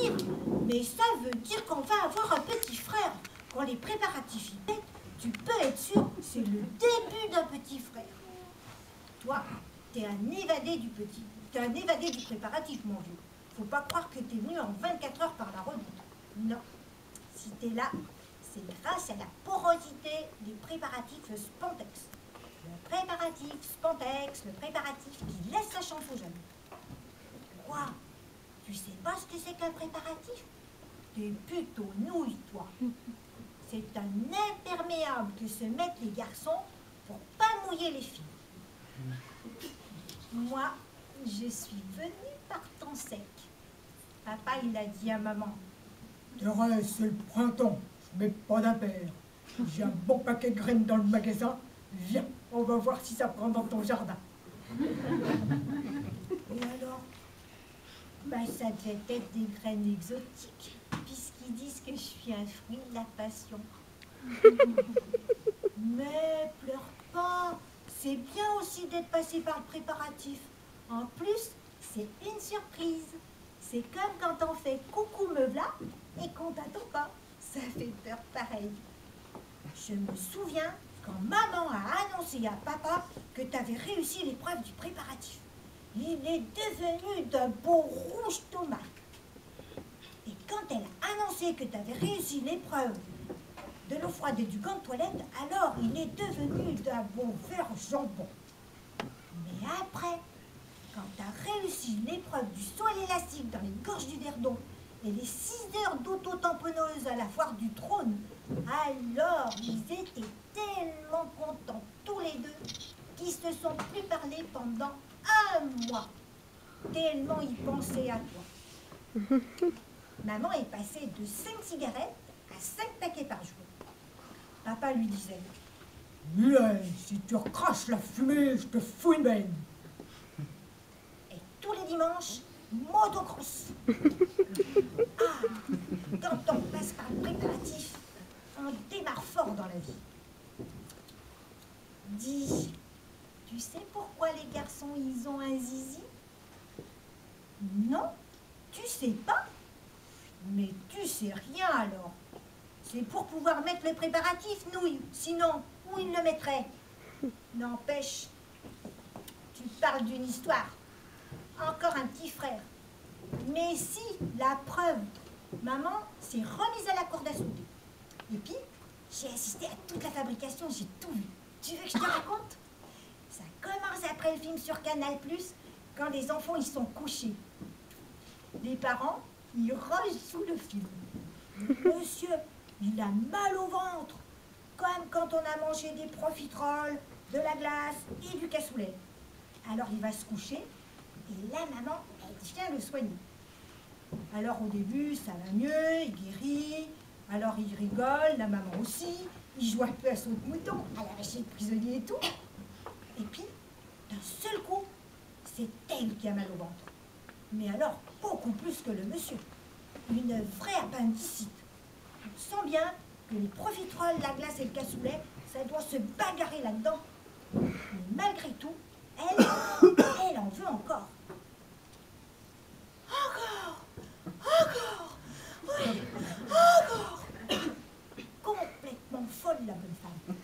dire, mais ça veut dire qu'on va avoir un petit frère. Quand les préparatifs y mettent, tu peux être sûr, c'est le début d'un petit frère. Toi, t'es un évadé du petit, t'es un évadé du préparatif, mon vieux. Faut pas croire que t'es venu en 24 heures par la redoute. Non. Si t'es là, c'est grâce à la porosité des préparatifs Spantex. Le préparatif Spantex, le préparatif qui laisse sa chance aux jeunes. Quoi? Tu sais pas ce que c'est qu'un préparatif? T'es plutôt nouille, toi. C'est un imperméable que se mettent les garçons pour pas mouiller les filles. Moi, je suis venue par temps sec. Papa, il a dit à maman. Thérèse, c'est le printemps, je mets pas d'impair. J'ai un bon paquet de graines dans le magasin. Viens, on va voir si ça prend dans ton jardin. Et alors? Bah, ça devait être des graines exotiques, puisqu'ils disent que je suis un fruit de la passion. Mais pleure pas, c'est bien aussi d'être passé par le préparatif. En plus, c'est une surprise. C'est comme quand on fait coucou me v'là et qu'on t'attend pas. Ça fait peur pareil. Je me souviens quand maman a annoncé à papa que tu avais réussi l'épreuve du préparatif. Il est devenu d'un beau rouge tomate. Et quand elle a annoncé que tu avais réussi l'épreuve de l'eau froide et du gant de toilette, alors il est devenu d'un beau vert jambon. Mais après, quand tu as réussi l'épreuve du saut à l'élastique dans les gorges du Verdon et les 6 heures d'auto-tamponneuse à la foire du trône, alors ils étaient tellement contents tous les deux qu'ils se sont plus parlé pendant un mois. Tellement ils pensaient à toi. Maman est passée de 5 cigarettes à 5 paquets par jour. Papa lui disait. Mulet, si tu recraches la fumée, je te fous une benne. Et tous les dimanches, motocross. Ah, quand on passe par le préparatif, on démarre fort dans la vie. Dis, tu sais pourquoi les garçons, ils ont un zizi? Non, tu sais pas? Mais tu sais rien alors. C'est pour pouvoir mettre le préparatif, nouille. Sinon, où ils le mettraient? N'empêche, tu parles d'une histoire. Encore un petit frère. Mais si, la preuve, maman s'est remise à la corde à souder. Et puis, j'ai assisté à toute la fabrication, j'ai tout vu. Tu veux que je te raconte? Ça commence après le film sur Canal+, quand les enfants ils sont couchés. Les parents, ils rogent sous le film. Monsieur, il a mal au ventre, comme quand on a mangé des profiteroles, de la glace et du cassoulet. Alors il va se coucher, et la maman, elle vient le soigner. Alors au début, ça va mieux, il guérit, alors il rigole, la maman aussi, il joue un peu à saut de mouton, à l'arraché de prisonnier et tout. Et puis, d'un seul coup, c'est elle qui a mal au ventre. Mais alors, beaucoup plus que le monsieur. Une vraie appendicite. On sent bien que les profiteroles, la glace et le cassoulet, ça doit se bagarrer là-dedans. Mais malgré tout, elle en veut encore. Encore! Encore! Oui, encore! Complètement folle, la bonne femme.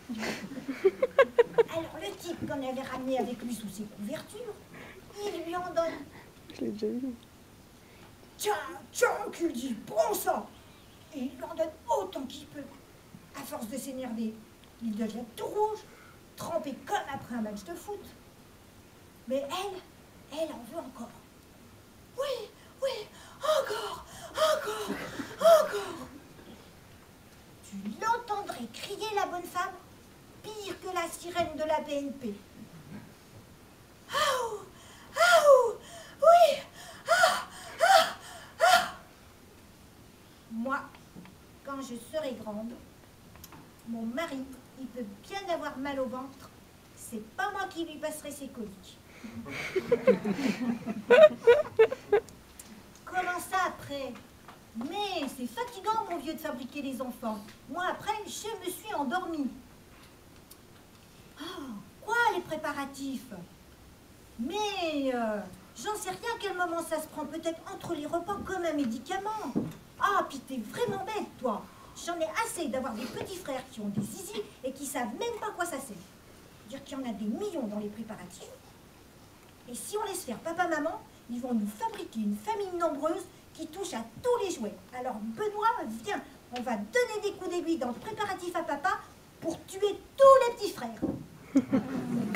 Alors, le type qu'on avait ramené avec lui sous ses couvertures, il lui en donne. Je l'ai déjà vu. Tiens, tiens, qu'il dit, bon sang! Et il lui en donne autant qu'il peut. À force de s'énerver, il devient tout rouge, trempé comme après un match de foot. Mais elle en veut encore. Oui, oui, encore, encore, encore. Tu l'entendrais crier, la bonne femme, pire que la sirène de la BNP. Aou, aou, oui, ah, ah, ah. Moi, quand je serai grande, mon mari, il peut bien avoir mal au ventre. C'est pas moi qui lui passerai ses coliques. Comment ça après? Mais c'est fatigant, mon vieux, de fabriquer les enfants. Moi, après, je me suis endormie. Ah, quoi, les préparatifs? Mais J'en sais rien à quel moment ça se prend, peut-être entre les repas comme un médicament. Ah, puis t'es vraiment bête, toi. J'en ai assez d'avoir des petits frères qui ont des zizi et qui savent même pas quoi ça sert. Dire qu'il y en a des millions dans les préparatifs. Et si on laisse faire papa-maman, ils vont nous fabriquer une famille nombreuse qui touche à tous les jouets. Alors Benoît, viens, on va donner des coups d'aiguille dans le préparatif à papa pour tuer tous les petits frères.